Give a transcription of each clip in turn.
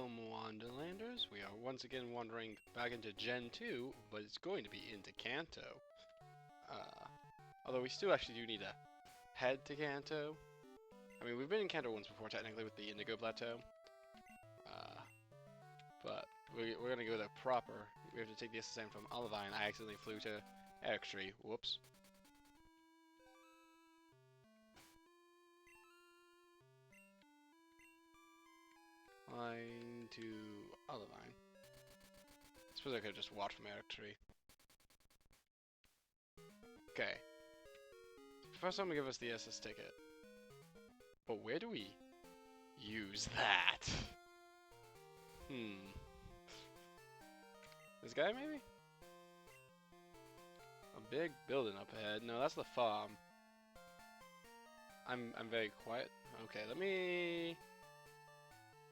Welcome, Wanderlanders. We are once again wandering back into Gen 2, but it's going to be into Kanto. Although we still actually do need to head to Kanto. I mean, we've been in Kanto once before, technically, with the Indigo Plateau. But we're going to go there proper. We have to take the SSN from Olivine. I accidentally flew to Eric Tree. Whoops. Line to Olivine. I suppose I could have just walked from Eric Tree. Okay. First I'm gonna give us the SS ticket. But where do we use that? This guy maybe? A big building up ahead. No, that's the farm. I'm very quiet. Okay, let me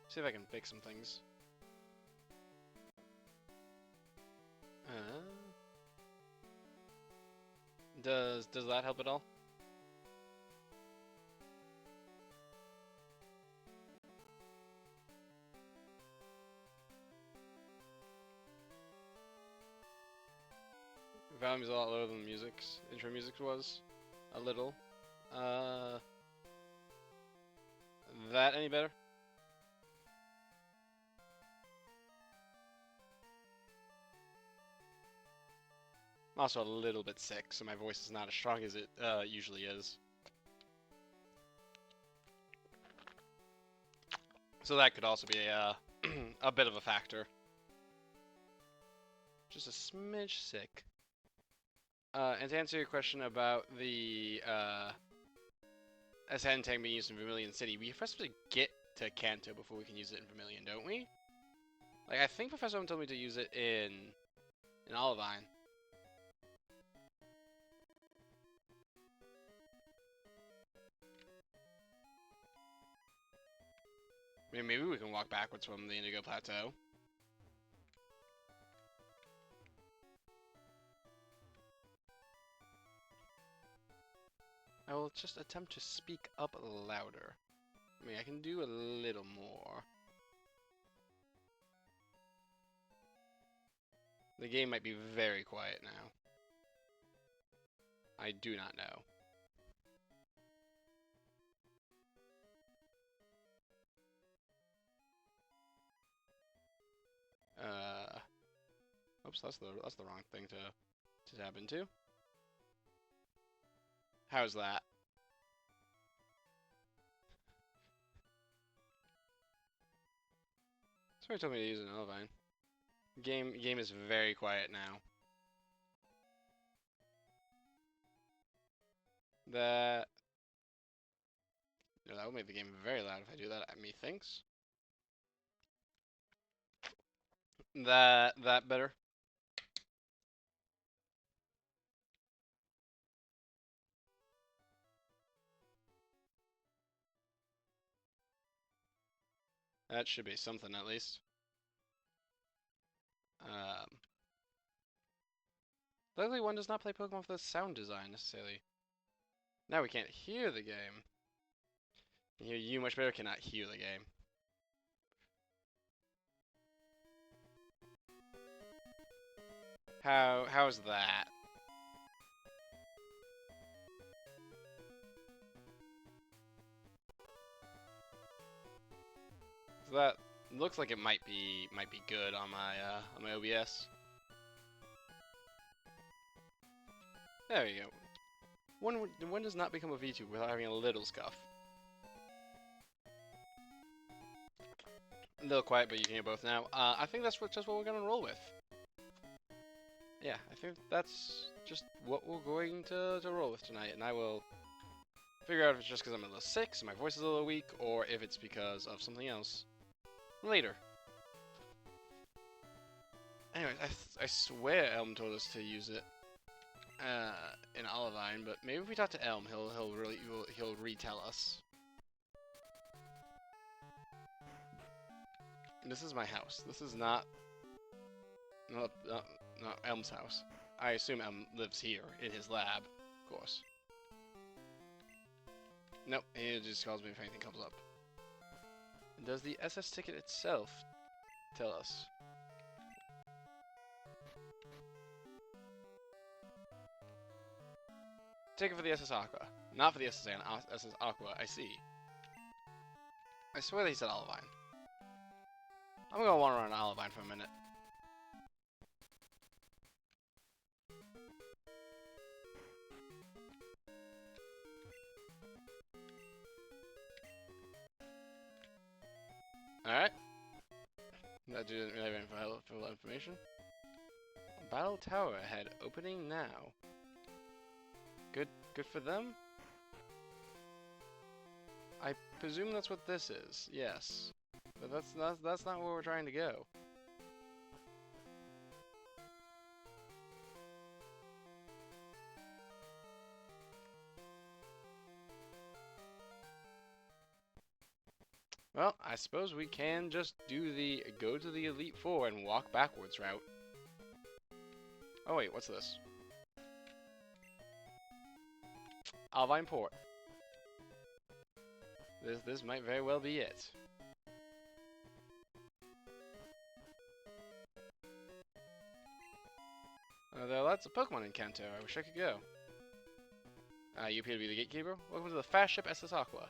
see if I can fix some things. Does that help at all? Volume's a lot lower than the music's intro music was. A little. That any better? I'm also a little bit sick, so my voice is not as strong as it usually is. So that could also be a bit of a factor. Just a smidge sick. And to answer your question about the SN tank being used in Vermilion City, we first have to get to Kanto before we can use it in Vermilion, don't we? Like, I think Professor Owen told me to use it in Olivine. I mean, maybe we can walk backwards from the Indigo Plateau. I will just attempt to speak up louder. I mean, I can do a little more. The game might be very quiet now. I do not know. Oops, that's the wrong thing to tap into. How's that? Somebody told me to use an Elvine. Game is very quiet now. That would make the game very loud if I do that. Methinks. That better. That should be something at least. Luckily, one does not play Pokemon with the sound design necessarily. Now we can't hear the game. Can hear you much better. Cannot hear the game. How's that? So that looks like it might be good on my OBS. There you go. One does not become a VTuber without having a little scuff. A little quiet, but you can hear both now. I think that's just what we're gonna roll with. Yeah, I think that's just what we're going to roll with tonight, and I will figure out if it's just because I'm a little sick, so my voice is a little weak, or if it's because of something else later. Anyway, I swear Elm told us to use it in Olivine, but maybe if we talk to Elm, he'll retell us. This is my house. This is not Elm's house. I assume Elm lives here in his lab, of course. Nope, he just calls me if anything comes up. Does the SS ticket itself Tell us. Take it for the SS Aqua. Not for the SS Aqua, I see. I swear they said Olivine. I'm gonna wander around Olivine for a minute. Alright. That didn't really have any full information. Battle tower ahead, opening now. Good for them? I presume that's what this is, yes. But that's not where we're trying to go. Well, I suppose we can just do the go to the Elite Four and walk backwards route. Oh wait, what's this? Alvine Port. This might very well be it. There are lots of Pokemon in Kanto. I wish I could go. You appear to be the gatekeeper. Welcome to the fast ship SS Aqua.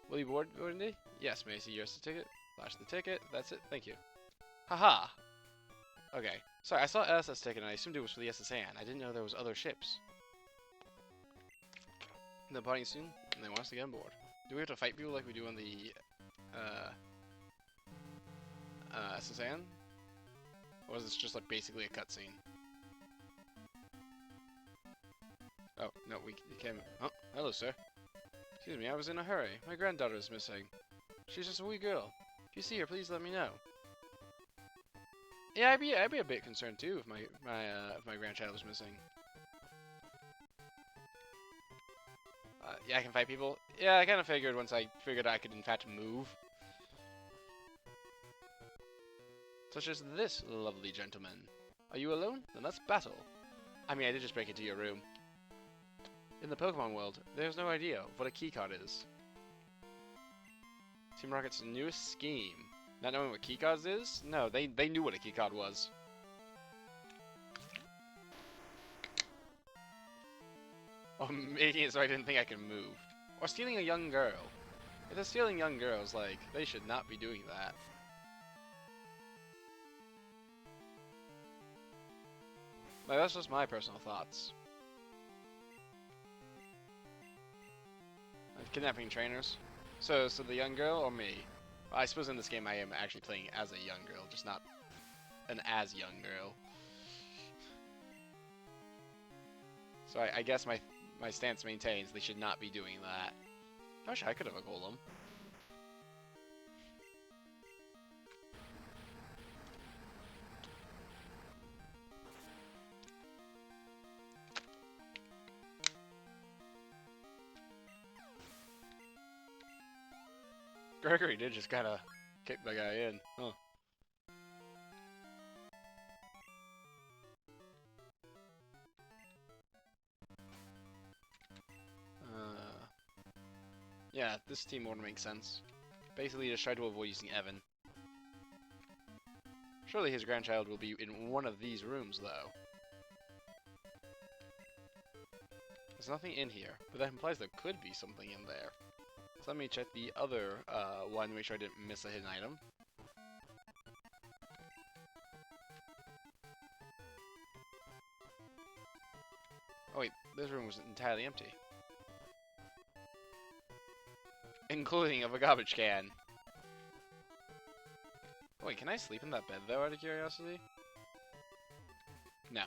Will you board me? Yes, may I see your SS ticket? Flash the ticket. That's it. Thank you. Haha. Okay. Sorry, I saw SS ticket and I assumed it was for the SS Anne. I didn't know there was other ships. They're partying soon, and they want us to get on board. Do we have to fight people like we do on the SS Anne? Or is this just like basically a cutscene? Oh, no, we came. Oh, hello, sir. Excuse me, I was in a hurry. My granddaughter is missing. She's just a wee girl. If you see her, please let me know. Yeah, I'd be a bit concerned too if my grandchild was missing. Yeah, I can fight people. Yeah, I kind of figured once I figured I could in fact move. Such as this lovely gentleman. Are you alone? Then let's battle. I mean, I did just break into your room. In the Pokemon world, there's no idea of what a keycard is. Team Rocket's newest scheme. Not knowing what keycards is? No, they knew what a keycard was. Or making it so I didn't think I could move. Or stealing a young girl. If they're stealing young girls, like, they should not be doing that. Like, that's just my personal thoughts. Like, kidnapping trainers. So the young girl or me? Well, I suppose in this game I am actually playing as a young girl, just not an as young girl. So I guess my stance maintains they should not be doing that. I wish I could have a golem. Gregory did just kind of kick the guy in. Huh. Yeah, this team order makes sense. Basically, just try to avoid using Evan. Surely his grandchild will be in one of these rooms, though. There's nothing in here, but that implies there could be something in there. So let me check the other one to make sure I didn't miss a hidden item. Oh wait, this room was entirely empty. Including of a garbage can. Oh, wait, can I sleep in that bed though, out of curiosity? No.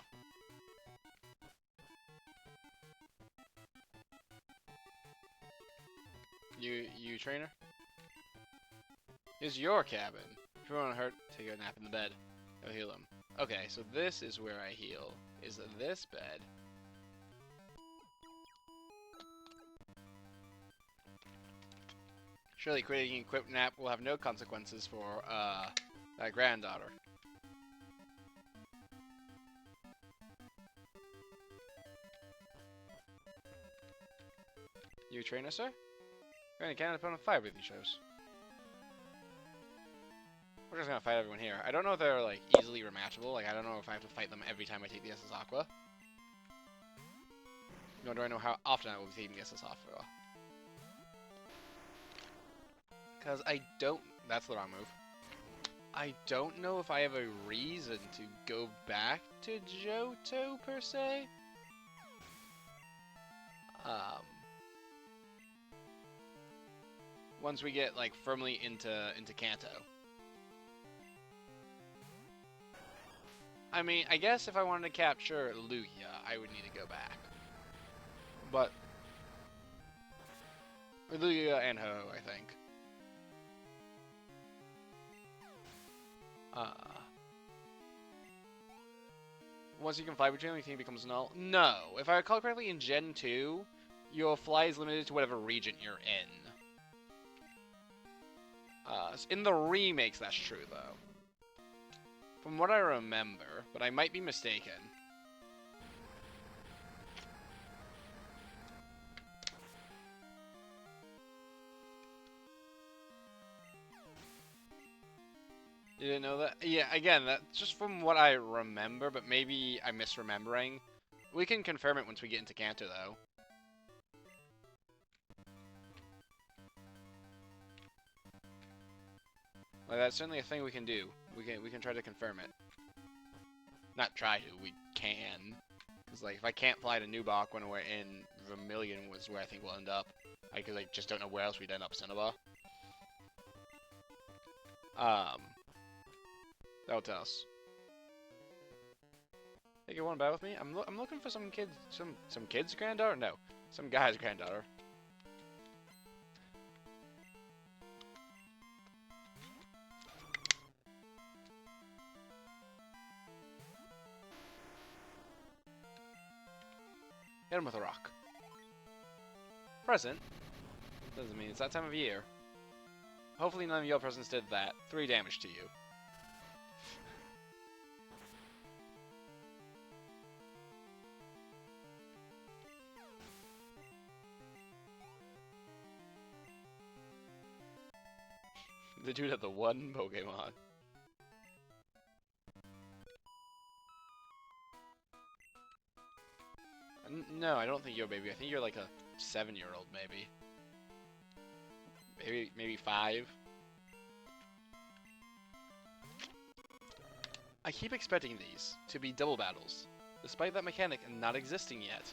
You trainer? Here's your cabin. If you want to hurt, take a nap in the bed. It'll heal him. Okay, so this is where I heal. Is this bed. Surely creating an equipped nap will have no consequences for, that granddaughter. You a trainer, sir? Granny cannon upon a fire breathing shows. We're just gonna fight everyone here. I don't know if they're like easily rematchable. Like I don't know if I have to fight them every time I take the SS Aqua. Nor do I know how often I will be taking the SS Aqua. Because I don't... That's the wrong move. I don't know if I have a reason to go back to Johto, per se. Once we get, like, firmly into Kanto. I mean, I guess if I wanted to capture Lugia, I would need to go back. But... With Lugia and Ho, I think. Once you can fly between them, your team becomes null. No. If I recall correctly, in Gen 2, your fly is limited to whatever region you're in. In the remakes, that's true, though. From what I remember, but I might be mistaken. You didn't know that? Yeah, again, that's just from what I remember, but maybe I'm misremembering. We can confirm it once we get into Kanto, though. Like, that's certainly a thing we can do. We can try to confirm it. Not try to, we can. Because, like, if I can't fly to Nubok when we're in Vermilion was where I think we'll end up. I could, like, just don't know where else we'd end up Cinnabah. That'll tell us. Hey, you want to battle with me? I'm looking for some kids, some kid's granddaughter? No, some guy's granddaughter. Hit him with a rock. Present? Doesn't mean it's that time of year. Hopefully none of your presents did that. 3 damage to you. The dude had the one Pokemon. No, I don't think you're a baby. I think you're like a 7-year-old, maybe. Maybe 5. I keep expecting these to be double battles, despite that mechanic not existing yet.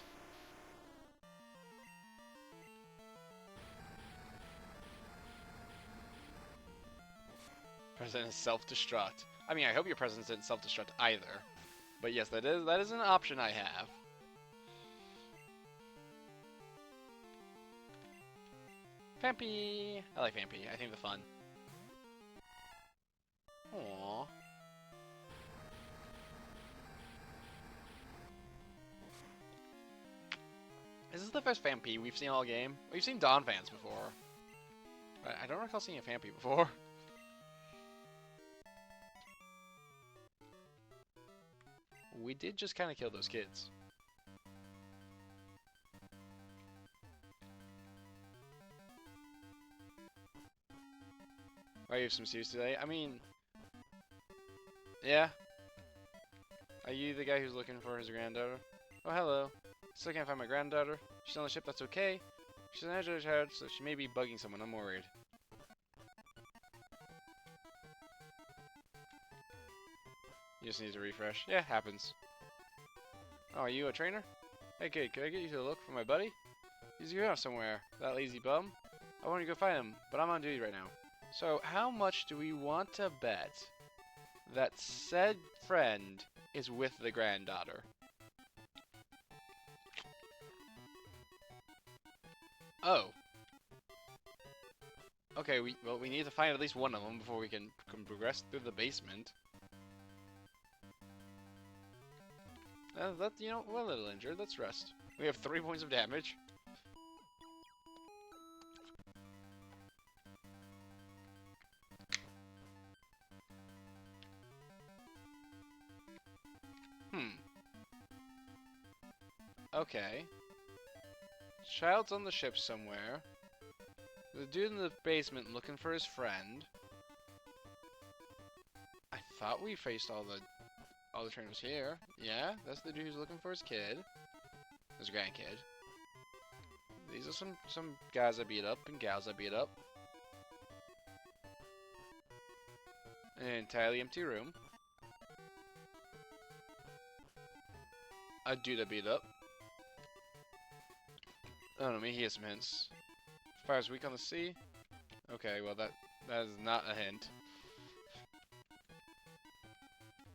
President is self-destruct. I mean, I hope your president didn't self-destruct either. But yes, that is an option I have. Vampy! I like Vampy. I think they're fun. Aww. Is this the first Vampy we've seen all game? We've seen Donphans before. But I don't recall seeing a Vampy before. We did just kind of kill those kids. Are you some serious today? I mean, yeah. Are you the guy who's looking for his granddaughter? Oh, hello. Still can't find my granddaughter. She's on the ship, that's okay. She's an agile child, so she may be bugging someone, I'm worried. You just need to refresh. Yeah, happens. Oh, are you a trainer? Hey kid, could I get you to look for my buddy? He's going off somewhere, that lazy bum. I want to go find him, but I'm on duty right now. So, how much do we want to bet that said friend is with the granddaughter? Oh. Okay, we need to find at least one of them before we can progress through the basement. You know, we're a little injured. Let's rest. We have 3 points of damage. Okay. Child's on the ship somewhere. The dude in the basement looking for his friend. thought we faced all the trainers here. Yeah, that's the dude who's looking for his kid. His grandkid. These are some guys I beat up and gals I beat up. An entirely empty room. A dude I beat up. I don't know, maybe he has some hints. Fire's weak on the sea. Okay, well that is not a hint.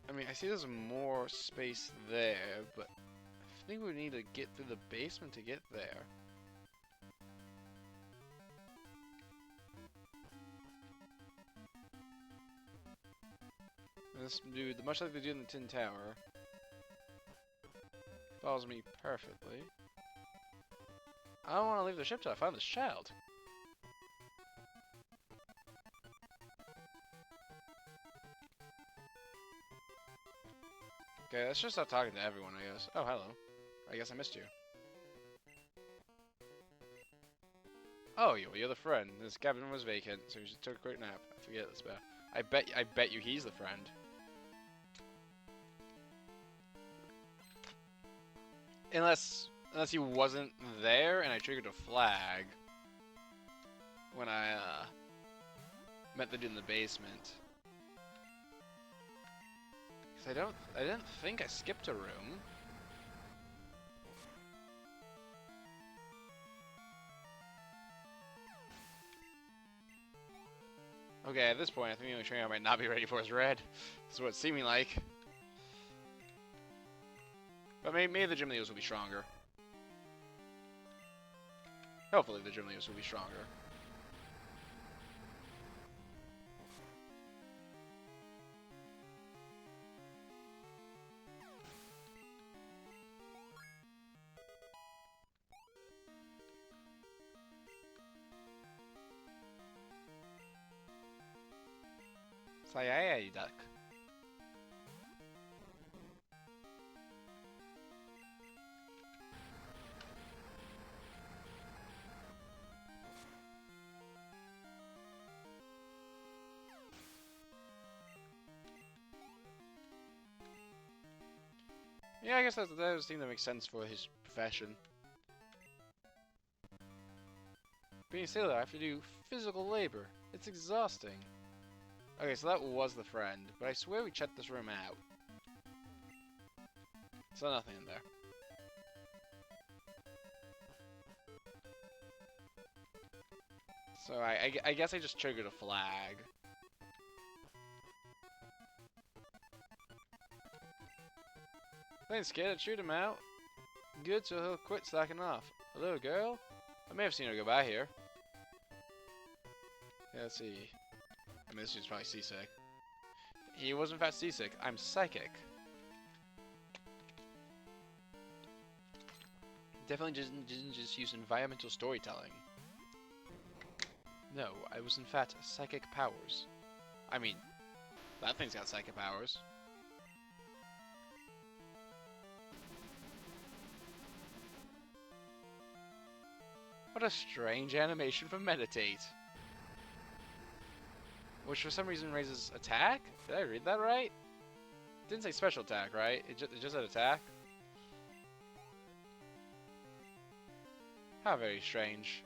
I mean, I see there's more space there, but I think we need to get through the basement to get there. This dude, much like the dude in the Tin Tower, follows me perfectly. I don't want to leave the ship till I find this child. Okay, let's just start talking to everyone, I guess. Oh, hello. I guess I missed you. Oh, you're the friend. This cabin was vacant, so you just took a quick nap. I forget this bad. I bet you he's the friend. Unless he wasn't there and I triggered a flag when I met the dude in the basement. Cause I didn't think I skipped a room. Okay, at this point, I think the only trainer I might not be ready for is red. This is what it's seeming like. But maybe the gym leaders will be stronger. Hopefully the gym leaders will be stronger. Sayaya duck. Yeah, I guess that would seem to make sense for his profession. Being a sailor, I have to do physical labor. It's exhausting. Okay, so that was the friend, but I swear we checked this room out. So nothing in there. So I guess I just triggered a flag. Thanks, kid. Shoot him out. Good, so he'll quit slacking off. Hello, girl. I may have seen her go by here. Yeah, let's see. I mean, this dude's probably seasick. He was in fact seasick. I'm psychic. Definitely didn't just use environmental storytelling. No, I was in fact psychic powers. I mean, that thing's got psychic powers. What a strange animation for meditate. Which for some reason raises attack? Did I read that right? It didn't say special attack, right? It just said attack. How very strange.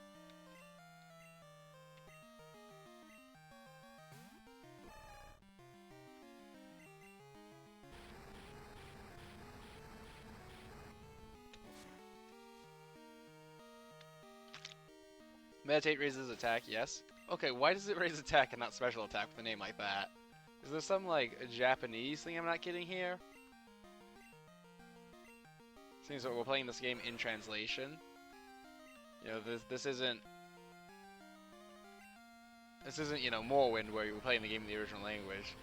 Meditate raises attack, yes. Okay, why does it raise attack and not special attack with a name like that? Is there some, like, Japanese thing I'm not getting here? Seems like we're playing this game in translation. You know, this isn't, you know, Morrowind where you were playing the game in the original language.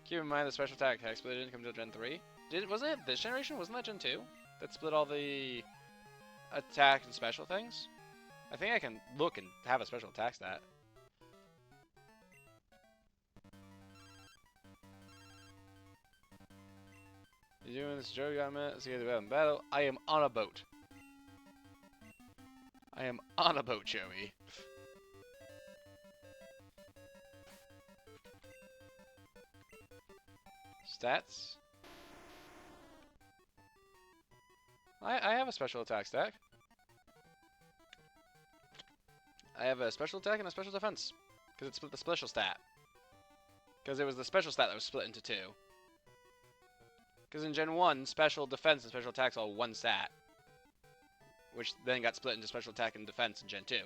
Keep in mind the special attack split didn't come until Gen 3. Was it this generation? Wasn't that Gen 2? That split all the attack and special things? I think I can look and have a special attack stat. You're doing this joke, I'm at in battle. I am on a boat. I am on a boat, Joey. Stats. I have a special attack stack. I have a special attack and a special defense. Because it split the special stat. Because it was the special stat that was split into two. Because in Gen 1, special defense and special attack's all one stat. Which then got split into special attack and defense in Gen 2.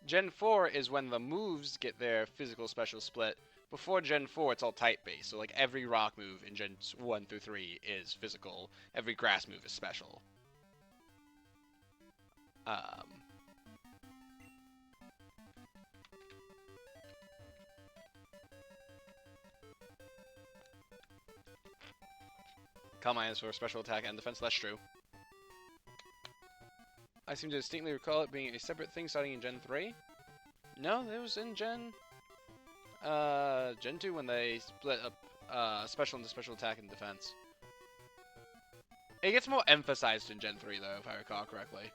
Gen 4 is when the moves get their physical special split. Before Gen 4, it's all type-based. So, like, every rock move in Gens 1 through 3 is physical. Every grass move is special. Calm Mind is for special attack and defense. That's true. I seem to distinctly recall it being a separate thing starting in Gen 3. No, it was in Gen 2 when they split up special into special attack and defense. It gets more emphasized in Gen 3 though, if I recall correctly.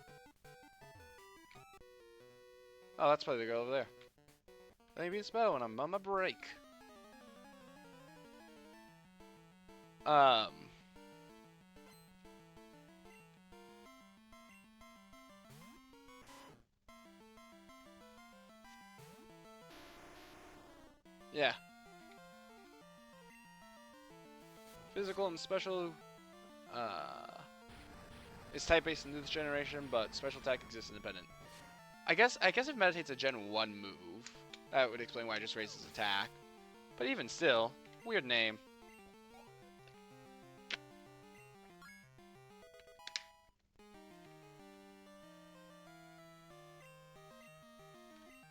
Oh, that's probably the girl over there. Let me be the spell when I'm on my break. Yeah. Physical and special is type-based in this generation, but special attack exists independent. I guess if Meditate's a Gen 1 move, that would explain why it just raises attack. But even still, weird name.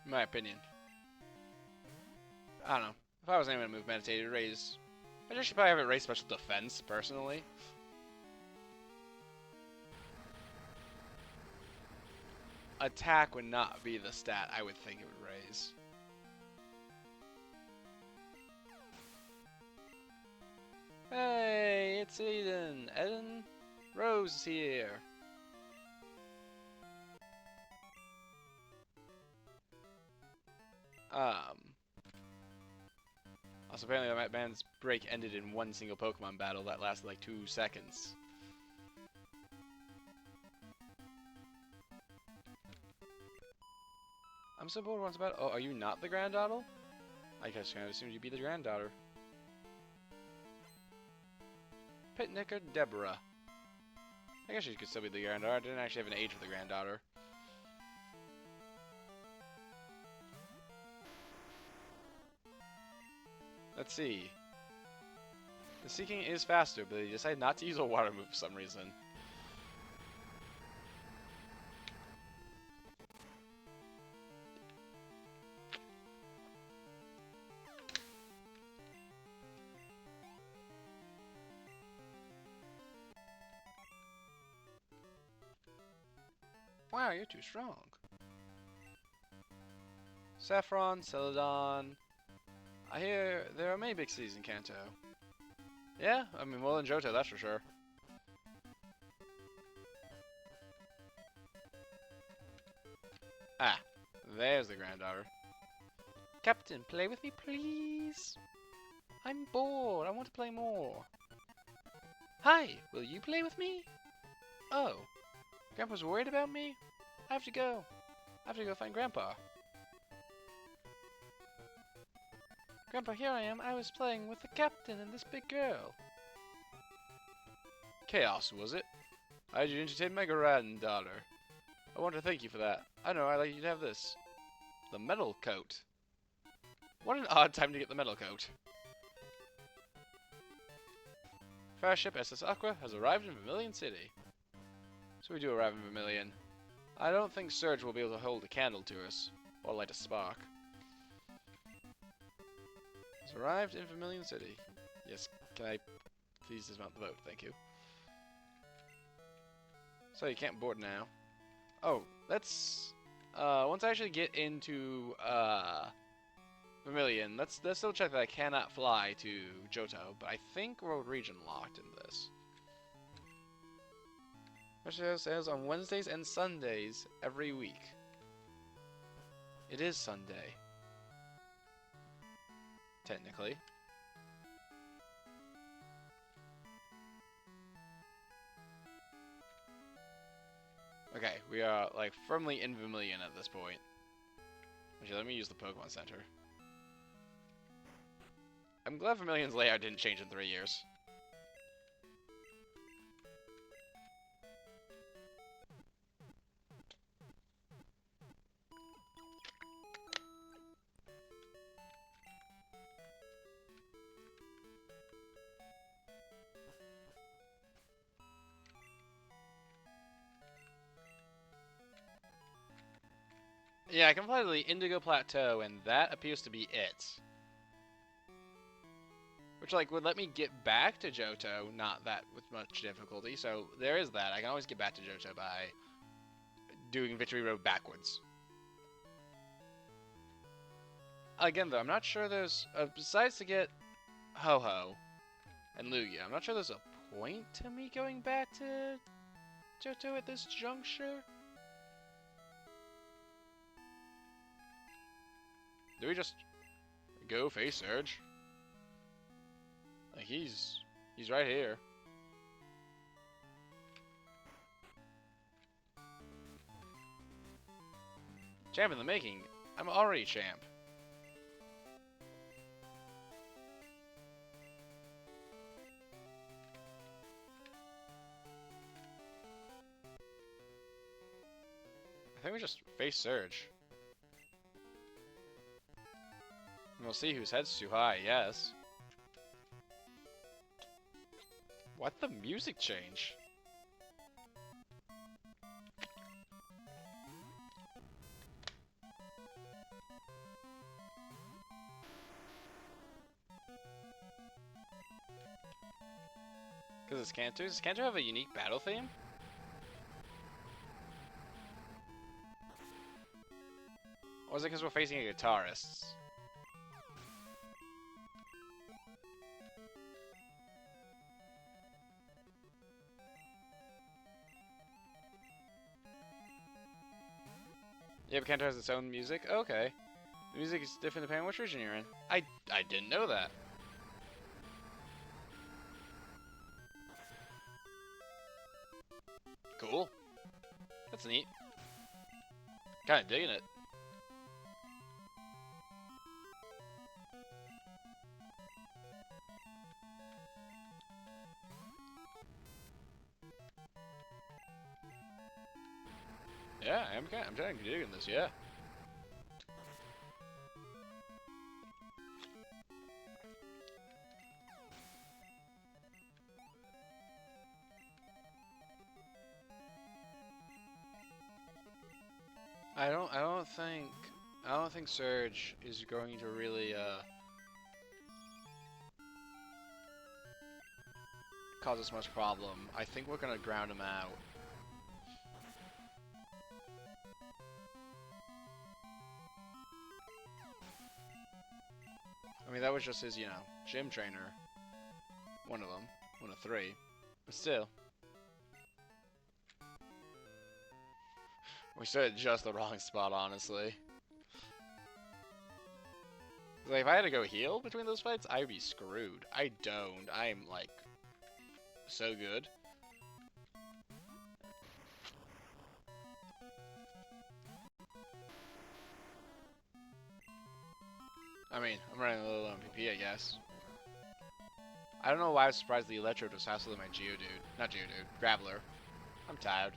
In my opinion. I don't know. If I was naming a move Meditate, it would raise... I just should probably have it raise special defense, personally. Attack would not be the stat I would think it would raise. Hey, it's Eden. Eden? Rose is here. Also, apparently that man's break ended in one single Pokemon battle that lasted like 2 seconds. I'm so bored once about. Oh, are you not the granddaughter? I guess I assumed you'd be the granddaughter. Pitnicker Deborah. I guess she could still be the granddaughter. I didn't actually have an age for the granddaughter. Let's see. The Seeking is faster, but he decided not to use a water move for some reason. Wow, you're too strong. Saffron, Celadon. I hear there are many big cities in Kanto. Yeah, I mean, more than Johto, that's for sure. Ah, there's the granddaughter. Captain, play with me, please. I'm bored. I want to play more. Hi, will you play with me? Oh, Grandpa's worried about me? I have to go. I have to go find Grandpa. Grandpa, here I am. I was playing with the captain and this big girl. Chaos, was it? How did you entertain my granddaughter? I want to thank you for that. I know, I'd like you to have this. The metal coat. What an odd time to get the metal coat. Fast ship SS Aqua has arrived in Vermilion City. So we do arrive in Vermilion. I don't think Surge will be able to hold a candle to us. Or light a spark. Has arrived in Vermilion City. Yes, can I please dismount the boat? Thank you. So you can't board now. Oh, let's... once I actually get into, Vermilion, let's still check that I cannot fly to Johto, but I think we're region locked in this. Special sales on Wednesdays and Sundays every week. It is Sunday. Technically. Okay, we are like firmly in Vermilion at this point. Actually, let me use the Pokemon Center. I'm glad Vermilion's layout didn't change in 3 years. Yeah, I completed the Indigo Plateau, and that appears to be it. Which, like, would let me get back to Johto, not that with much difficulty, so there is that. I can always get back to Johto by doing Victory Road backwards. Again, though, I'm not sure there's... besides to get Ho-Ho and Lugia, I'm not sure there's a point to me going back to Johto at this juncture. Do we just go face Surge? Like, he's right here. Champ in the making. I'm already champ. I think we just face Surge. And we'll see whose head's too high, yes. What the music change? Because it's Kanto? Does Kanto have a unique battle theme? Or is it because we're facing a guitarist? Yeah, but Kanto has its own music? Okay. The music is different depending on which region you're in. I didn't know that. Cool. That's neat. Kinda digging it. Yeah, I'm kind of digging this, yeah. I don't think Surge is going to really cause us much problem. I think we're gonna ground him out. I mean, that was just his, you know, gym trainer. One of them. One of 3. But still. We started just the wrong spot, honestly. Like, if I had to go heal between those fights, I'd be screwed. I don't. I'm, like, so good. I mean, I'm running a little low on PP, I guess. I don't know why I was surprised the Electrode was faster than my Geodude. Not Geodude, Graveler. I'm tired.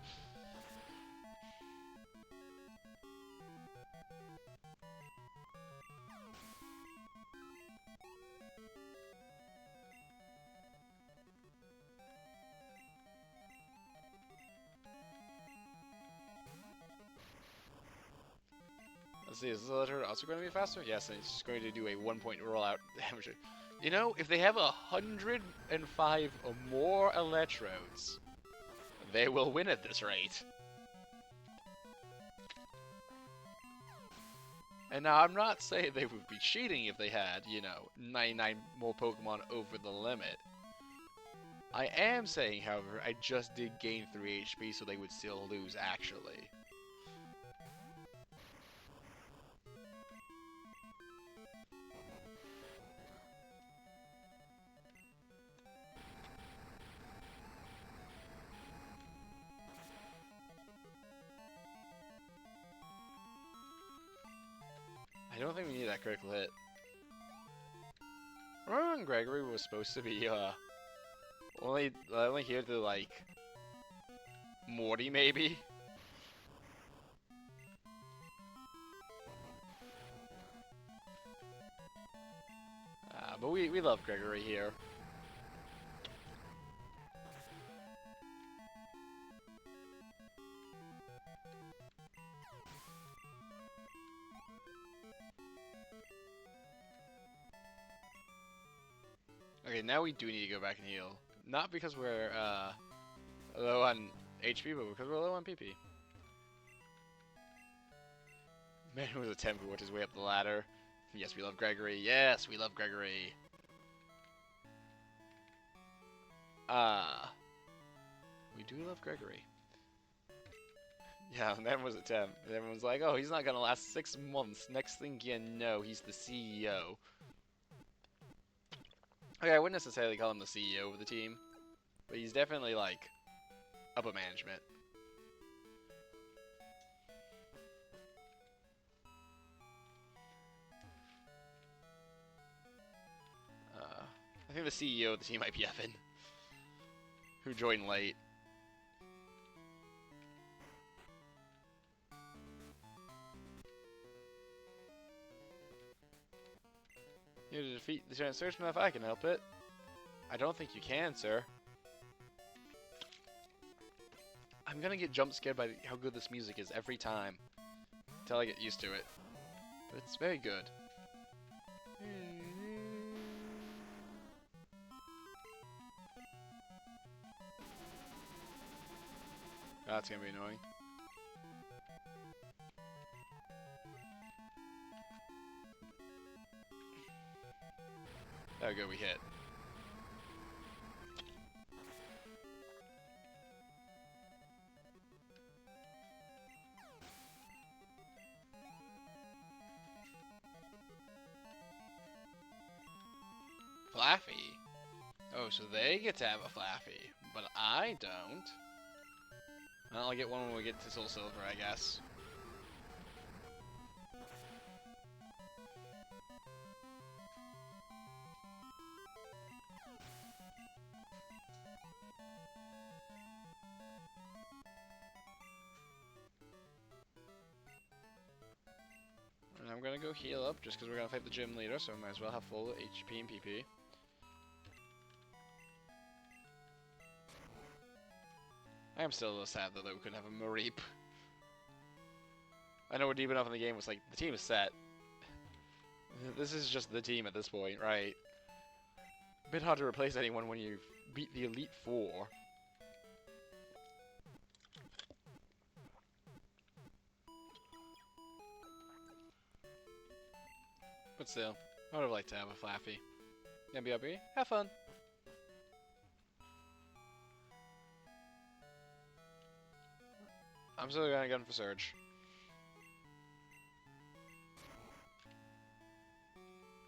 Let's see, is this Electrode also going to be faster? Yes, and it's going to do a 1-point rollout damage. You know, if they have 105 or more Electrodes, they will win at this rate. And now, I'm not saying they would be cheating if they had, you know, 99 more Pokemon over the limit. I am saying, however, I just did gain 3 HP, so they would still lose, actually. that critical hit. Remember when Gregory was supposed to be only here to like Morty maybe? But we love Gregory here. Okay, now we do need to go back and heal. Not because we're low on HP, but because we're low on PP. Man who was a temp who worked his way up the ladder. Yes, we love Gregory. Yes, we love Gregory. We do love Gregory. Yeah, man was a temp. And everyone's like, oh, he's not gonna last 6 months. Next thing you know, he's the CEO. Okay, I wouldn't necessarily call him the CEO of the team, but he's definitely, like, upper management. I think the CEO of the team might be Evan, who joined late. You need to defeat the giant searchman if I can help it. I don't think you can, sir. I'm gonna get jump scared by how good this music is every time, until I get used to it. But it's very good. That's gonna be annoying. There we go, we hit. Flaffy? Oh, so they get to have a Flaffy, but I don't. Well, I'll get one when we get to Soul Silver, I guess. And I'm gonna go heal up just because we're gonna fight the gym leader, so I might as well have full HP and PP. I am still a little sad though that we couldn't have a Mareep. I know we're deep enough in the game, it's like, the team is set. This is just the team at this point, right? A bit hard to replace anyone when you beat the Elite Four. But still, I would have liked to have a Flaffy. MBRB, have fun! I'm still gonna gun for Surge.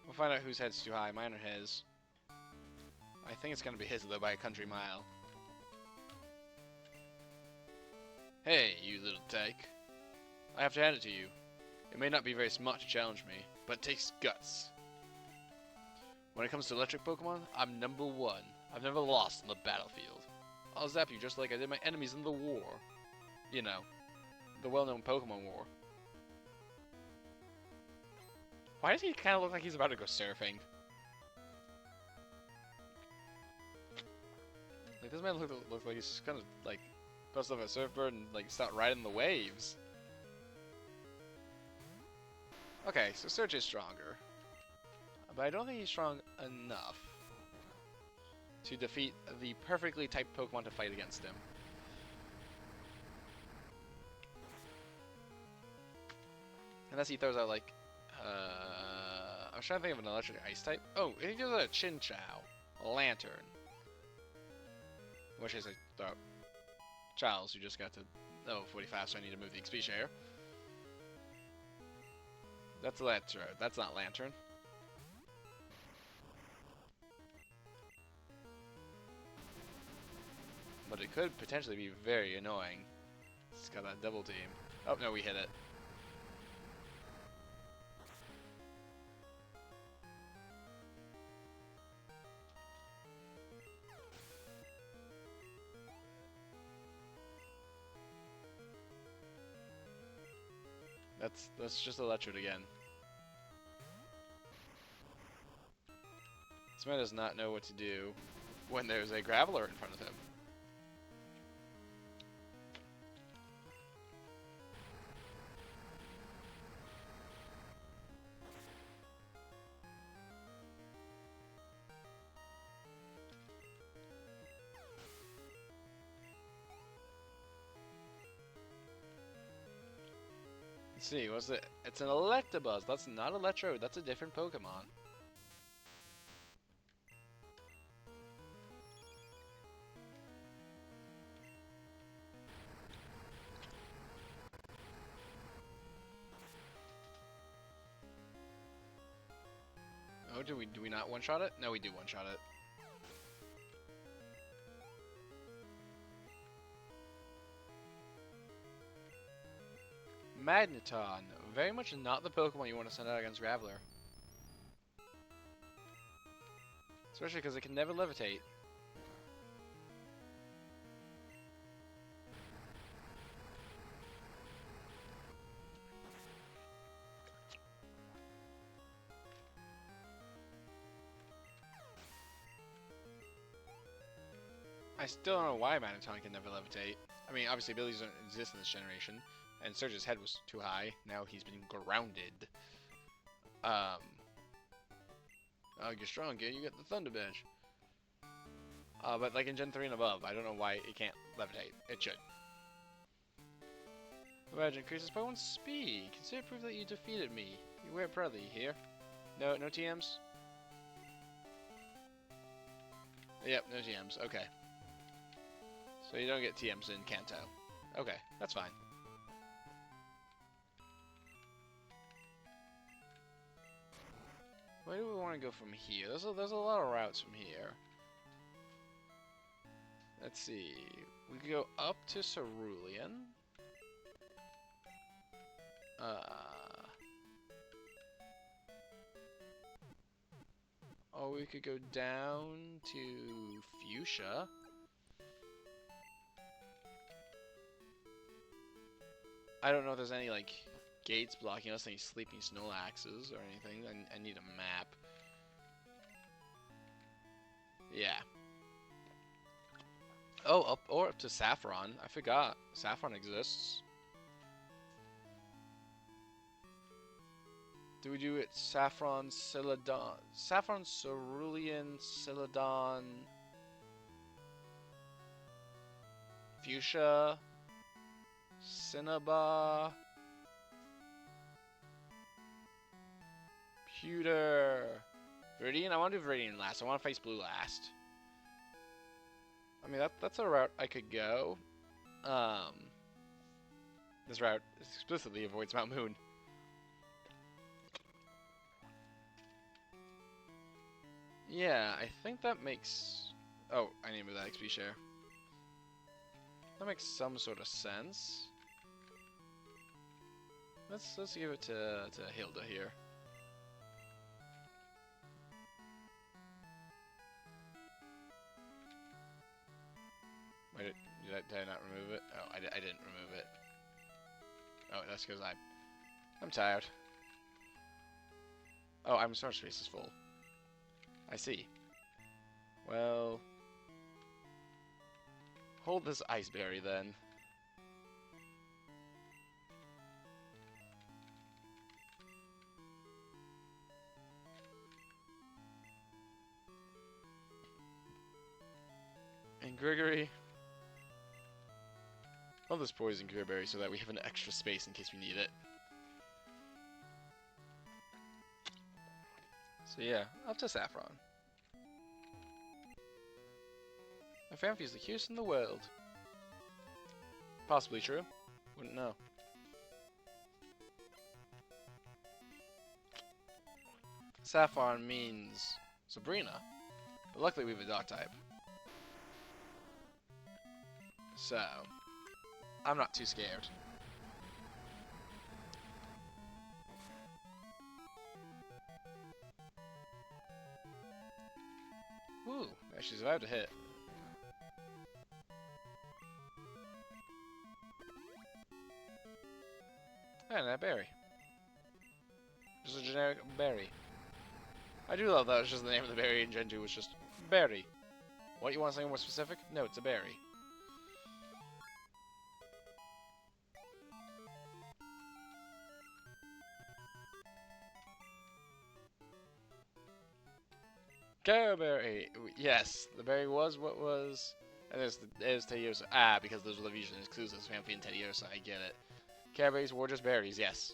We'll find out whose head's too high, mine or his. I think it's gonna be his though by a country mile. Hey, you little tyke. I have to hand it to you. It may not be very smart to challenge me, but it takes guts. When it comes to electric Pokemon, I'm #1. I've never lost on the battlefield. I'll zap you just like I did my enemies in the war. You know, the well-known Pokemon War. Why does he kind of look like he's about to go surfing? Like, this man looks like he's kind of, like, bust off a surfboard and, like, start riding the waves. Okay, so Surge is stronger. But I don't think he's strong enough to defeat the perfectly typed Pokemon to fight against him. Unless he throws out, like, I was trying to think of an electric ice type. Oh, he throws out a Chinchou. A Lantern. Which is a Charles, who just got to 45, so I need to move the XP share. That's Lantern. That's not Lantern. But it could potentially be very annoying. It's got that double team. Oh, no, we hit it. That's just Electrode again. This man does not know what to do when there's a Graveler in front of him. Let's see, what's it? It's an Electabuzz. That's not Electrode. That's a different Pokemon. Oh, do we not one-shot it? No, we do one-shot it. Magneton. Very much not the Pokemon you want to send out against Graveler. Especially because it can never levitate. I still don't know why Magneton can never levitate. I mean, obviously abilities don't exist in this generation, and Surge's head was too high. Now he's been grounded. Oh, you're strong, kid. You got the Thunder Badge. But like in Gen 3 and above, I don't know why it can't levitate. It should. The badge increases Pokemon's speed. Consider proof that you defeated me. You wear it proudly, you hear? No TMs? Yep, no TMs. Okay. So you don't get TMs in Kanto. Okay, that's fine. Where do we want to go from here? There's a lot of routes from here. Let's see. We could go up to Cerulean. Or we could go down to Fuchsia. I don't know if there's any, like, gates blocking us, any sleeping Snorlaxes or anything. I need a map. Yeah. Oh, up to Saffron. I forgot. Saffron exists. Do we do it Saffron, Celadon... Saffron, Cerulean, Celadon... Fuchsia... Cinnabar... Pewter... Viridian? I want to do Viridian last. I want to face Blue last. I mean, that's a route I could go. This route explicitly avoids Mount Moon. Yeah, I think that makes... Oh, I need to move that XP share. That makes some sort of sense. Let's give it to Hilda here. Wait, did I not remove it? Oh, I didn't remove it. Oh, that's because I'm tired. Oh, I'm sorry, space is full. I see. Well, hold this Ice Berry then. And Gregory, hold this Poison Berry so that we have an extra space in case we need it. So yeah, up to Saffron. My Phanpy's the cutest in the world. Possibly true. Wouldn't know. Saffron means Sabrina, but luckily we have a Dark type. So, I'm not too scared. Woo, actually survived a hit. And that berry. Just a generic berry. I do love that it's just the name of the berry in Gen 2 was just berry. What, you want something more specific? No, it's a berry. Carberry! Yes, the berry was what was... And there's Tediosa. Ah, because those were the region exclusives, Vampy and Tediosa, I get it. Carberries were just berries, yes.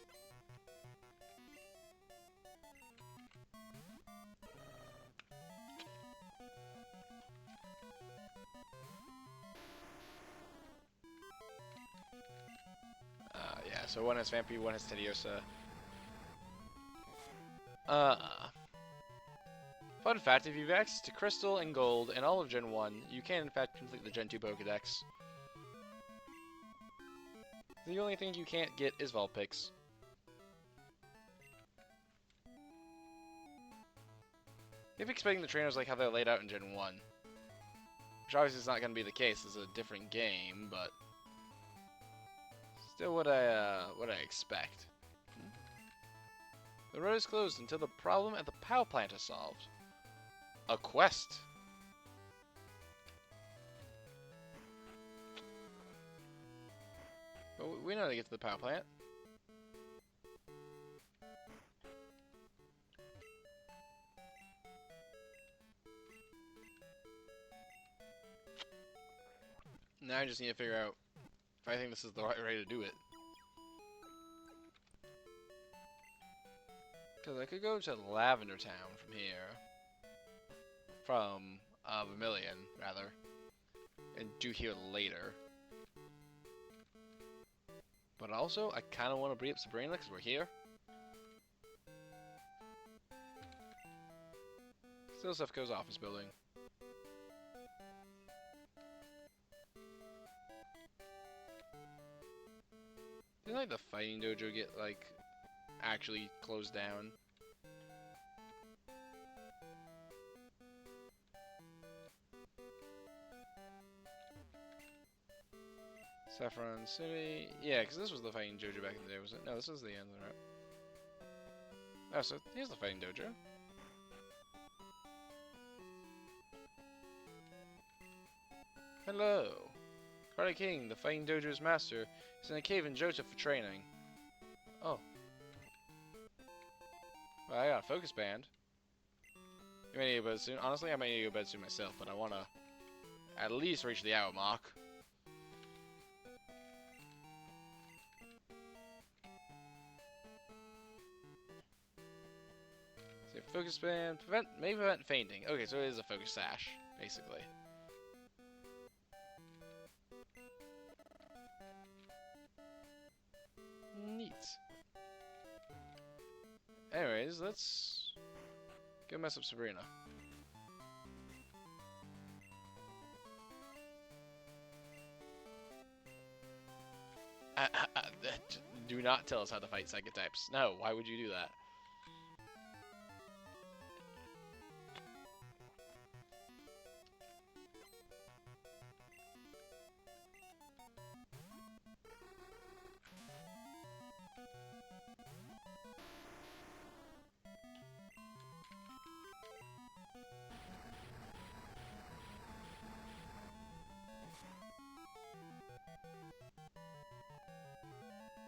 Yeah, so one has Vampy, one has Tediosa. Fun fact, if you have access to Crystal and Gold and all of Gen 1, you can in fact complete the Gen 2 Pokedex. The only thing you can't get is Vulpix. Keep expecting the trainers like how they're laid out in Gen 1. Which obviously is not going to be the case, it's a different game, but... Still what I expect. The road is closed until the problem at the POW plant is solved. A quest? But we know how to get to the POW plant. Now I just need to figure out if I think this is the right way to do it. Because I could go to Lavender Town from here. From Vermilion, rather. And do here later. But also, I kind of want to beat up Sabrina because we're here. Still stuff goes office building. Didn't like the fighting dojo get like actually closed down? Saffron City. Yeah, because this was the fighting dojo back in the day, wasn't it? No, this is the end, right? Oh, so here's the fighting dojo. Hello. Karate King, the fighting dojo's master, is in a cave in Johto for training. Oh. Well, I got a focus band. You may need to go to bed soon. Honestly, I might need to go to bed soon myself, but I want to at least reach the hour mark. So focus band, maybe prevent fainting. Okay, so it is a focus sash, basically. Neat. Anyways, let's go mess up Sabrina. Do not tell us how to fight psychic types. No, why would you do that?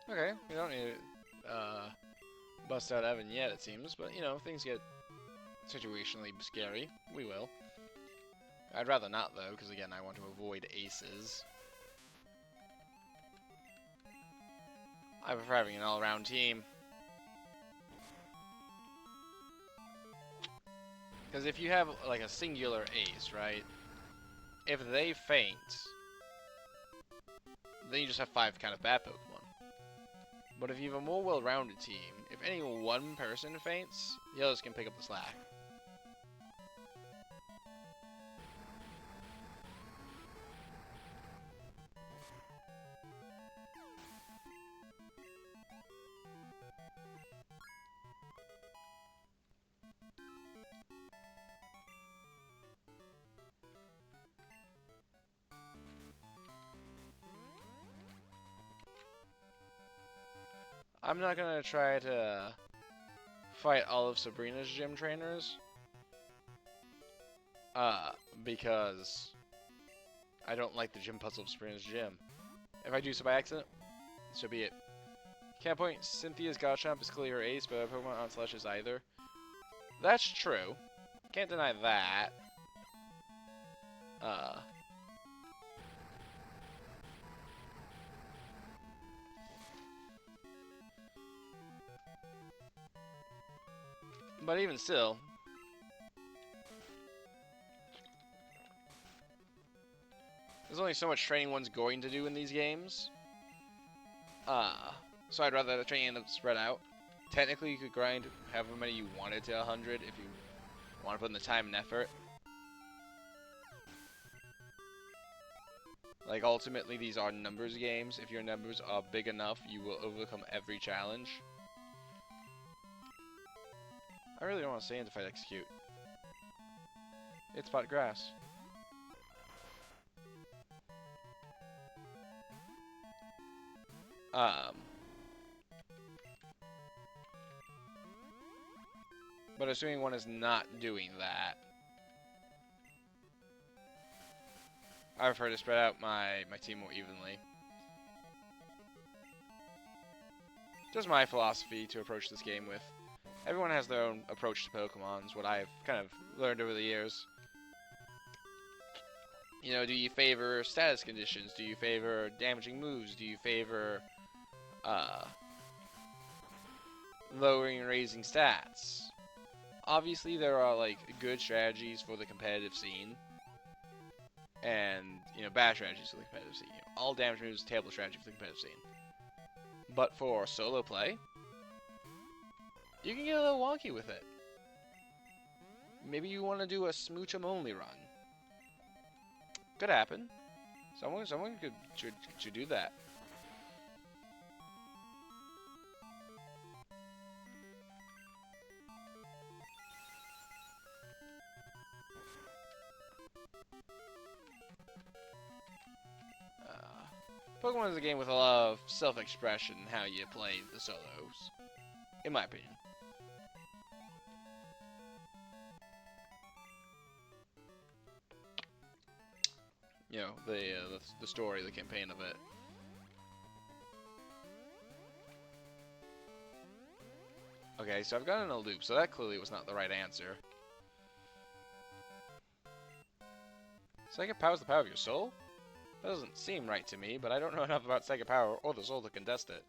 Okay, we don't need to bust out Evan yet, it seems, but, you know, if things get situationally scary, we will. I'd rather not, though, because, again, I want to avoid aces. I prefer having an all-around team. Because if you have, like, a singular ace, right, if they faint, then you just have 5 kind of bad Pokemon. But if you have a more well-rounded team, if any one person faints, the others can pick up the slack. I'm not gonna try to fight all of Sabrina's gym trainers. Because I don't like the gym puzzle of Sabrina's gym. If I do so by accident, so be it. Can't point Cynthia's Garchomp is clearly her ace, but Pokemon on Slash is either. That's true. Can't deny that. But even still, there's only so much training one's going to do in these games. So I'd rather the training end up spread out. Technically, you could grind however many you wanted to 100 if you want to put in the time and effort. Like, ultimately, these are numbers games. If your numbers are big enough, you will overcome every challenge. I really don't want to say if I execute. It's spot grass. But assuming one is not doing that, I prefer to spread out my team more evenly. Just my philosophy to approach this game with. Everyone has their own approach to Pokemon, is what I've kind of learned over the years. You know, do you favor status conditions? Do you favor damaging moves? Do you favor lowering and raising stats? Obviously, there are like good strategies for the competitive scene, and bad strategies for the competitive scene. All damage moves, table strategy for the competitive scene. But for solo play, you can get a little wonky with it. Maybe you want to do a smooch 'em only run. Could happen. Someone should do that. Pokemon is a game with a lot of self-expression in how you play the solos, in my opinion. You know, the story, the campaign of it. Okay, so I've gotten in a loop, so that clearly was not the right answer. Psychic power is the power of your soul? That doesn't seem right to me, but I don't know enough about psychic power or the soul to contest it.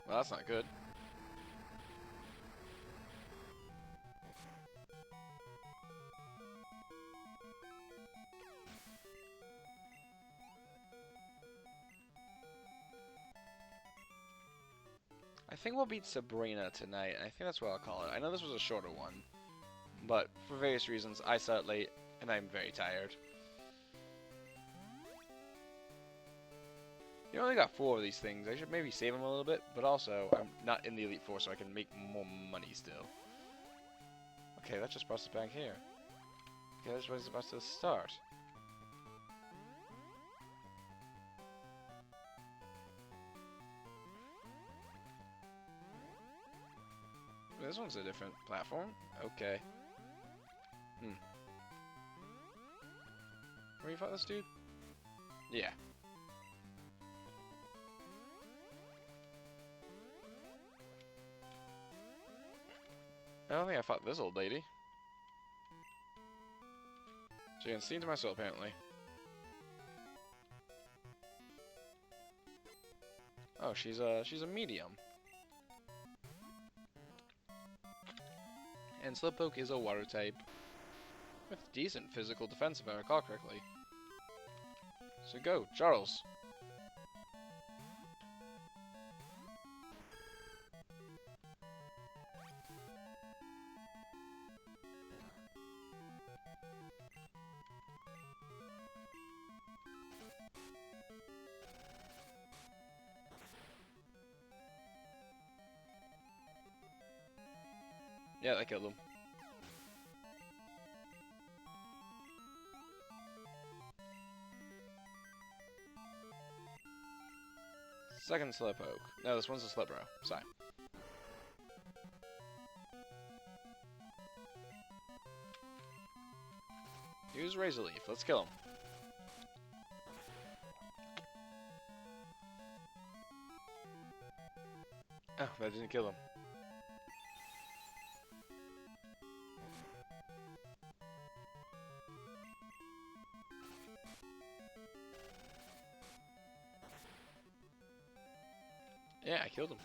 Well, that's not good. I think we'll beat Sabrina tonight. I think that's what I'll call it. I know this was a shorter one, but for various reasons, I saw it late, and I'm very tired. You only got 4 of these things. I should maybe save them a little bit, but also, I'm not in the Elite Four, so I can make more money still. Okay, that just brought us back here. Okay, that's what's about to start. This one's a different platform. Okay. Where you fought this dude? Yeah. I don't think I fought this old lady. She can see into my soul, apparently. Oh, she's a medium. And Slowpoke is a water type with decent physical defense, if I recall correctly. So go, Charles. Yeah, that killed him. Second Slowpoke. No, this one's a Slowbro. Sorry. Use Razor Leaf. Let's kill him. Oh, that didn't kill him. Yeah, I killed him.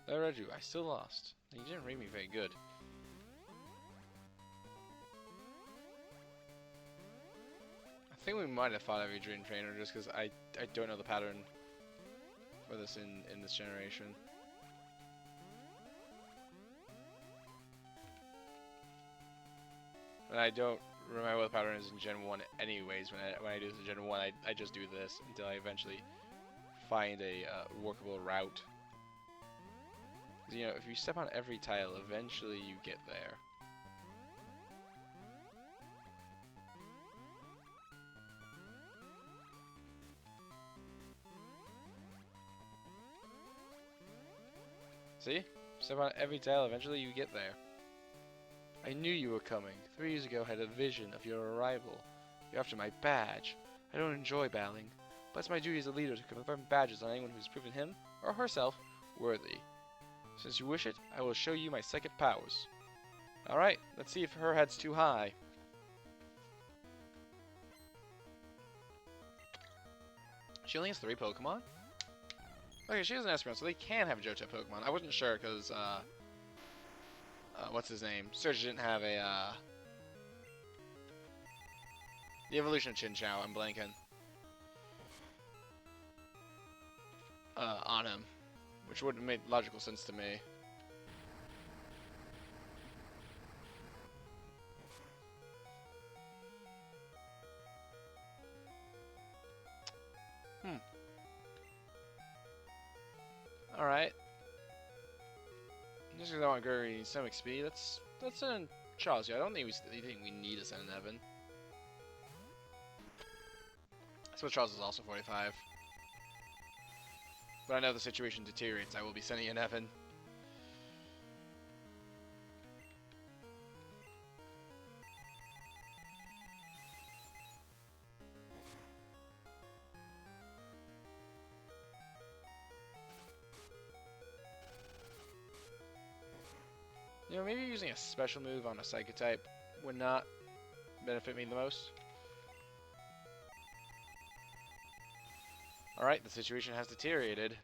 I read you. I still lost. You didn't read me very good. I think we might have fought every Dream Trainer just because I don't know the pattern for this in this generation. And I don't remember what the pattern is in Gen 1 anyways. When I do this in Gen 1, I just do this until I eventually find a workable route. You know, if you step on every tile, eventually you get there. See? Step on every tile, eventually you get there. I knew you were coming. 3 years ago I had a vision of your arrival. You're after my badge. I don't enjoy battling, but it's my duty as a leader to confirm badges on anyone who's proven him, or herself, worthy. Since you wish it, I will show you my second powers. Alright, let's see if her head's too high. She only has 3 Pokemon? Okay, she has an Espeon, so they can have Johto Pokemon. I wasn't sure because, what's his name? Surge didn't have a, the evolution of Chinchou, I'm blanking. On him. Which wouldn't have made logical sense to me. Alright. Just because I want Gregory and some XP, let's send Charles here. I don't think we need to send an Evan. I suppose Charles is also 45. But I know the situation deteriorates. I will be sending an Evan. You know, maybe using a special move on a Psychic type would not benefit me the most. Alright, the situation has deteriorated.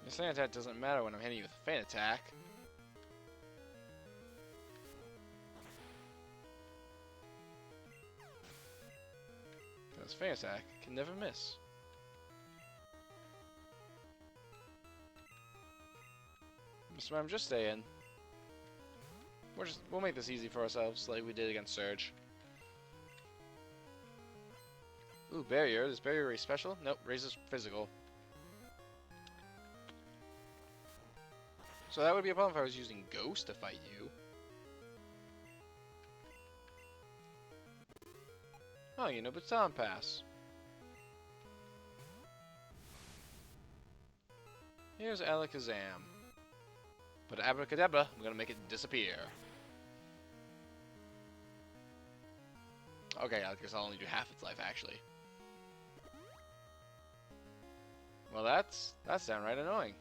The sand attack doesn't matter when I'm hitting you with a fan attack. Because fan attack can never miss. So I'm just saying, we'll make this easy for ourselves like we did against Surge. Ooh, barrier. Is barrier raise special? Nope, raises physical. So that would be a problem if I was using Ghost to fight you. Oh, you know, Baton Pass. Here's Alakazam. But Abracadabra, I'm gonna make it disappear. Okay, I guess I'll only do half its life, actually. Well, that's downright annoying.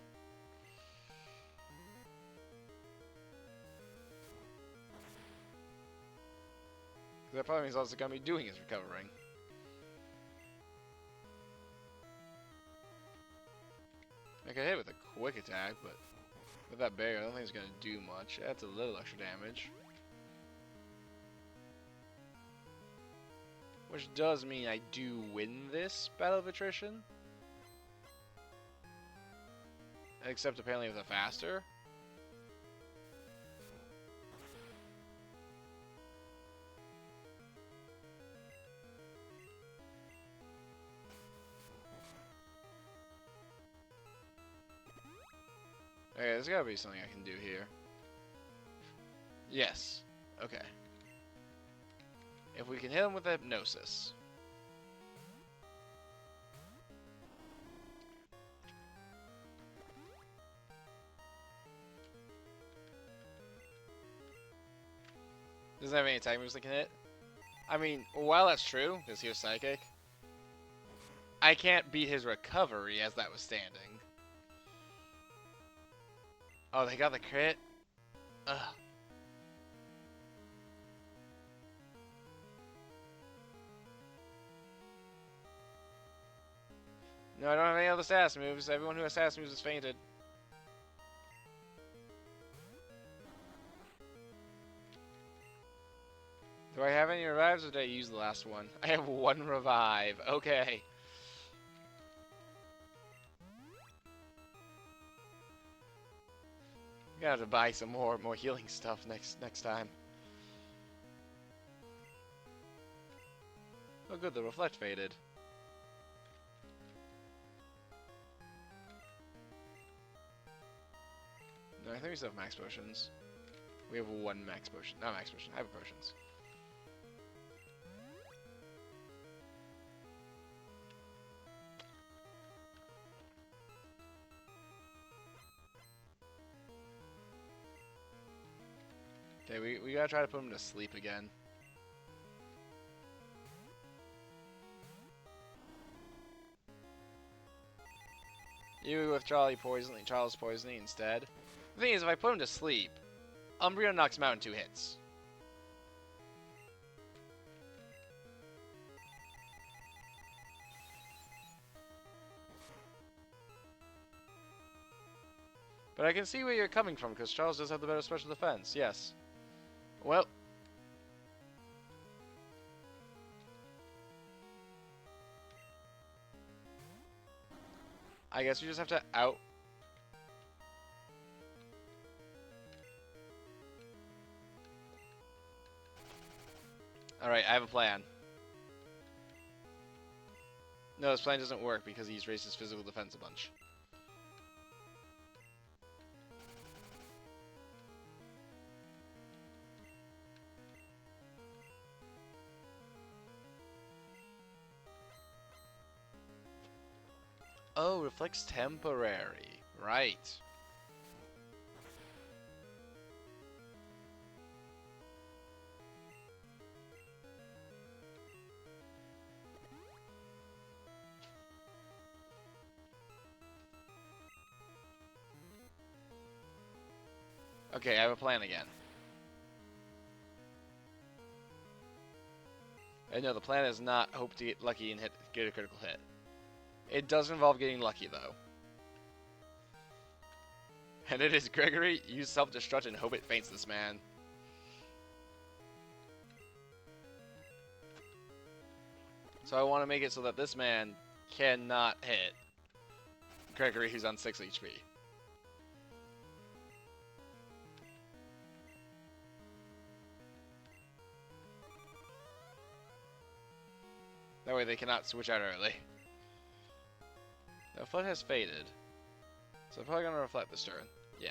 That probably means all it's gonna be doing is recovering. I can hit with a quick attack, but with that barrier, I don't think it's gonna do much. That's a little extra damage. Which does mean I do win this battle of attrition. Except apparently with a faster. Okay, there's gotta be something I can do here. Yes. Okay. If we can hit him with hypnosis. Doesn't have any attack moves that can hit. I mean, while that's true, because he was psychic, I can't beat his recovery as that was standing. Oh, they got the crit? Ugh. No, I don't have any other status moves. Everyone who has status moves is fainted. Do I have any revives or did I use the last one? I have one revive. Okay. I'm gonna have to buy some more healing stuff next time. Oh good, the reflect faded. No, I think we still have max potions. We have one max potion. Not max potion, hyper potions. Okay, we gotta try to put him to sleep again. You with Charles poisoning instead. The thing is, if I put him to sleep, Umbreon knocks him out in 2 hits. But I can see where you're coming from, because Charles does have the better special defense, yes. Well. I guess we just have to out... Alright, I have a plan. No, this plan doesn't work because he's raised his physical defense a bunch. Oh, reflects temporary. Right. Okay, I have a plan again. And no, the plan is not hope to get lucky and get a critical hit. It does involve getting lucky, though. And it is Gregory, use self-destruct and hope it faints this man. So I want to make it so that this man cannot hit Gregory, who's on 6 HP. That way they cannot switch out early. The foot has faded. So I'm probably going to reflect this turn. Yeah.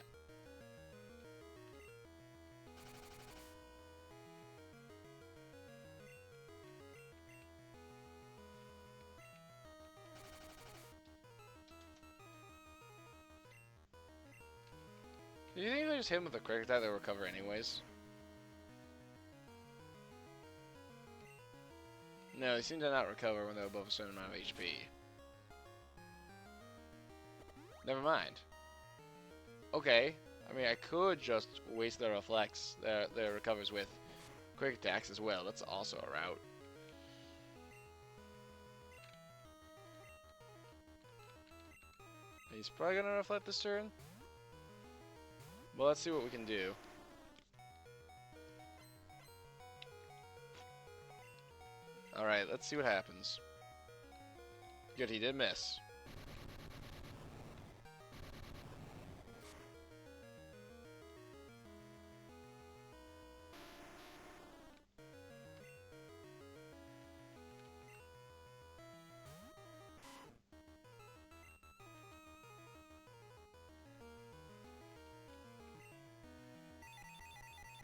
Do you think if I just hit him with a quick attack, they'll recover anyways? No, they seem to not recover when they're above a certain amount of HP. Never mind. Okay. I mean, I could just waste their reflex, their recovers with quick attacks as well. That's also a route. He's probably gonna reflect this turn. Well, let's see what we can do. Alright, let's see what happens. Good, he did miss.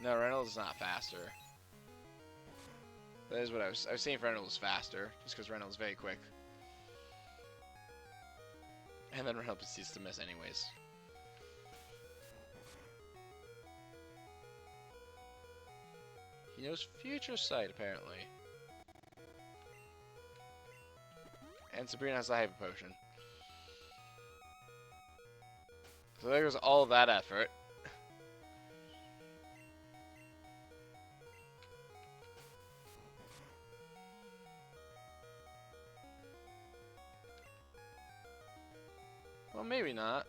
No, Reynolds is not faster. That is what I was saying. Reynolds faster, just because Reynolds is very quick. And then Reynolds proceeds to miss anyways. He knows Future Sight, apparently. And Sabrina has the Hyper Potion. So there goes all that effort. Well, maybe not.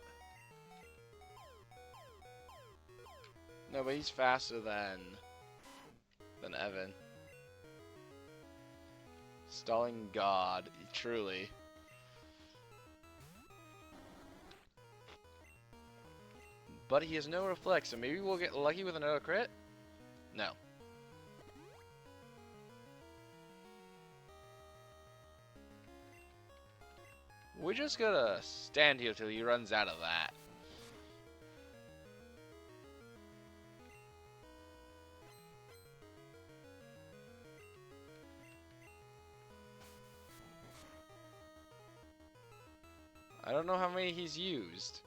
No, but he's faster than Evan. Stalling God, truly. But he has no reflex, so maybe we'll get lucky with another crit? No. We're just gonna stand here till he runs out of that. I don't know how many he's used,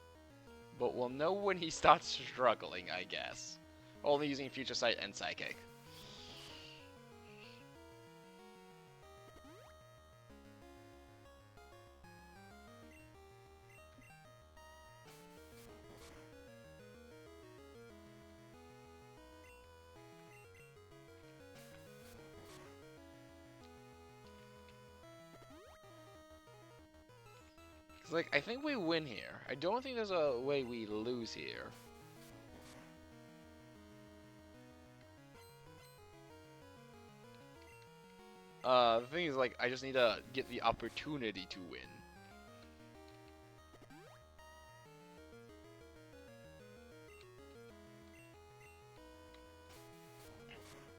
but we'll know when he starts struggling, I guess. Only using Future Sight and Psychic. Like, I think we win here. I don't think there's a way we lose here. The thing is, like, I just need to get the opportunity to win.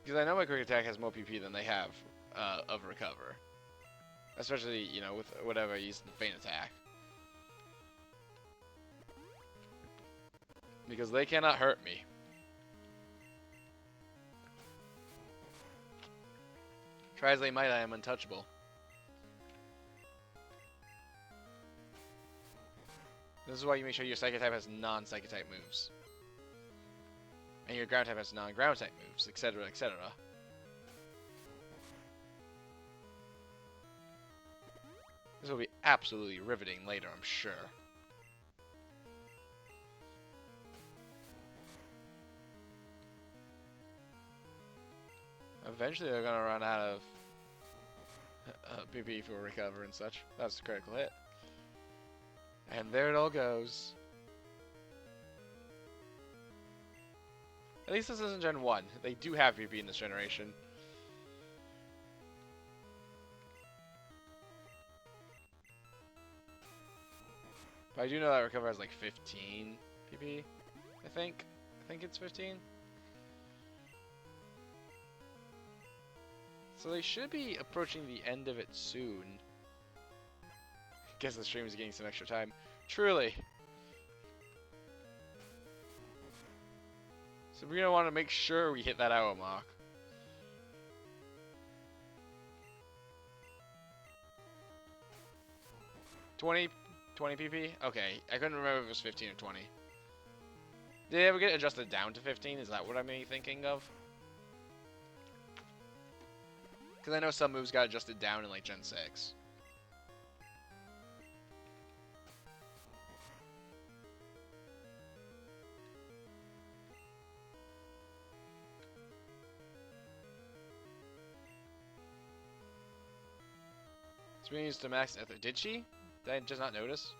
Because I know my quick attack has more PP than they have of recover. Especially, you know, with whatever I use the feint attack. Because they cannot hurt me. Try as they might, I am untouchable. This is why you make sure your Psychic type has non-Psychic type moves. And your Ground type has non-Ground type moves, etc., etc. This will be absolutely riveting later, I'm sure. Eventually they're gonna run out of PP for recover and such. That's a critical hit. And there it all goes. At least this isn't Gen 1. They do have PP in this generation. But I do know that recover has like 15 PP, I think. I think it's 15. So they should be approaching the end of it soon. Guess the stream is getting some extra time. Truly. So we're gonna want to make sure we hit that hour mark. $20 PP? Okay, I couldn't remember if it was 15 or 20. Did it ever get adjusted down to 15? Is that what I'm thinking of? Because I know some moves got adjusted down in like Gen 6. Sabrina used to max ether. Did she? Did I just not notice?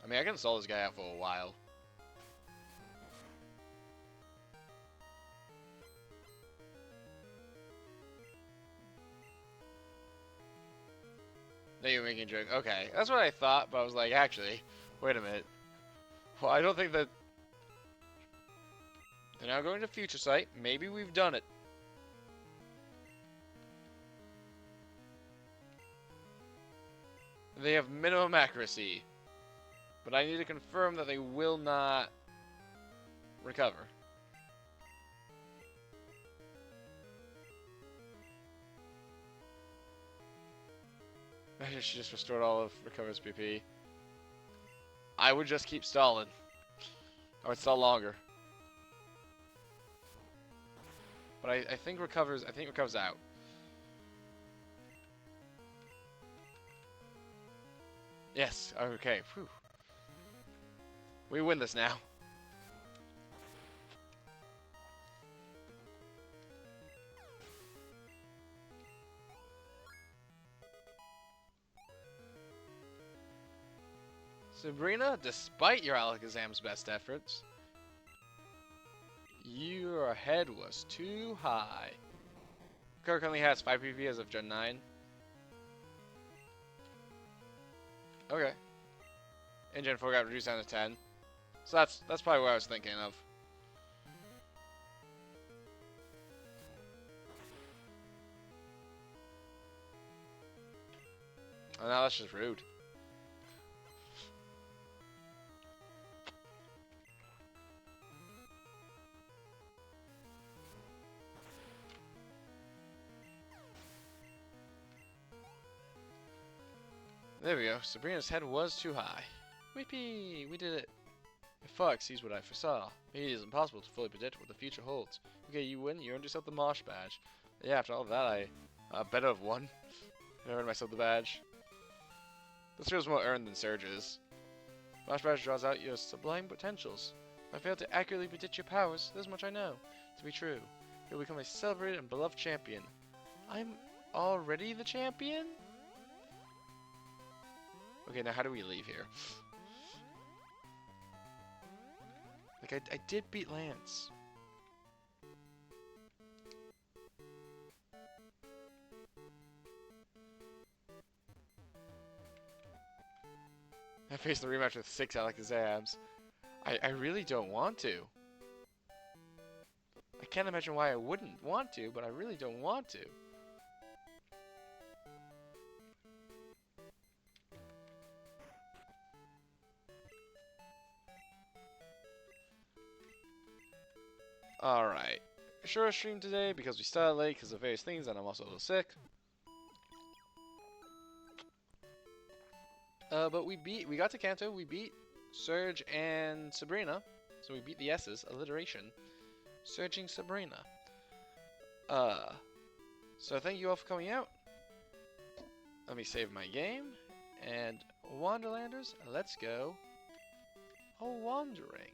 I mean, I can stall this guy out for a while. Now you're making a joke. Okay, that's what I thought, but I was like, actually, wait a minute. Well, I don't think that... They're now going to Future Sight. Maybe we've done it. They have minimum accuracy. But I need to confirm that they will not recover. She just restored all of Recover's PP. I would just keep stalling. I would stall longer. But I think Recover's out. Yes, okay. Whew. We win this now. Sabrina, despite your Alakazam's best efforts, your head was too high. Recover currently has 5 PP as of Gen 9. Okay. And Gen 4 got reduced down to 10. So that's probably what I was thinking of. Oh, no, that's just rude. There we go. Sabrina's head was too high. Weepy! We did it. If Fox sees what I foresaw, maybe it is impossible to fully predict what the future holds. Okay, you win. You earned yourself the Mosh badge. Yeah, after all of that, I better have won. I earned myself the badge. This feels more earned than Surge's. Mosh badge draws out your sublime potentials. If I fail to accurately predict your powers, this much I know to be true. You'll become a celebrated and beloved champion. I'm already the champion? Okay, now how do we leave here? Like, I did beat Lance. I faced the rematch with 6 Alakazams. I really don't want to. I can't imagine why I wouldn't want to, but I really don't want to. Alright. Short stream today because we started late because of various things and I'm also a little sick. But we got to Kanto, we beat Surge and Sabrina. So we beat the S's, alliteration. Surging Sabrina. So thank you all for coming out. Let me save my game. And Wanderlanders, let's go a wandering.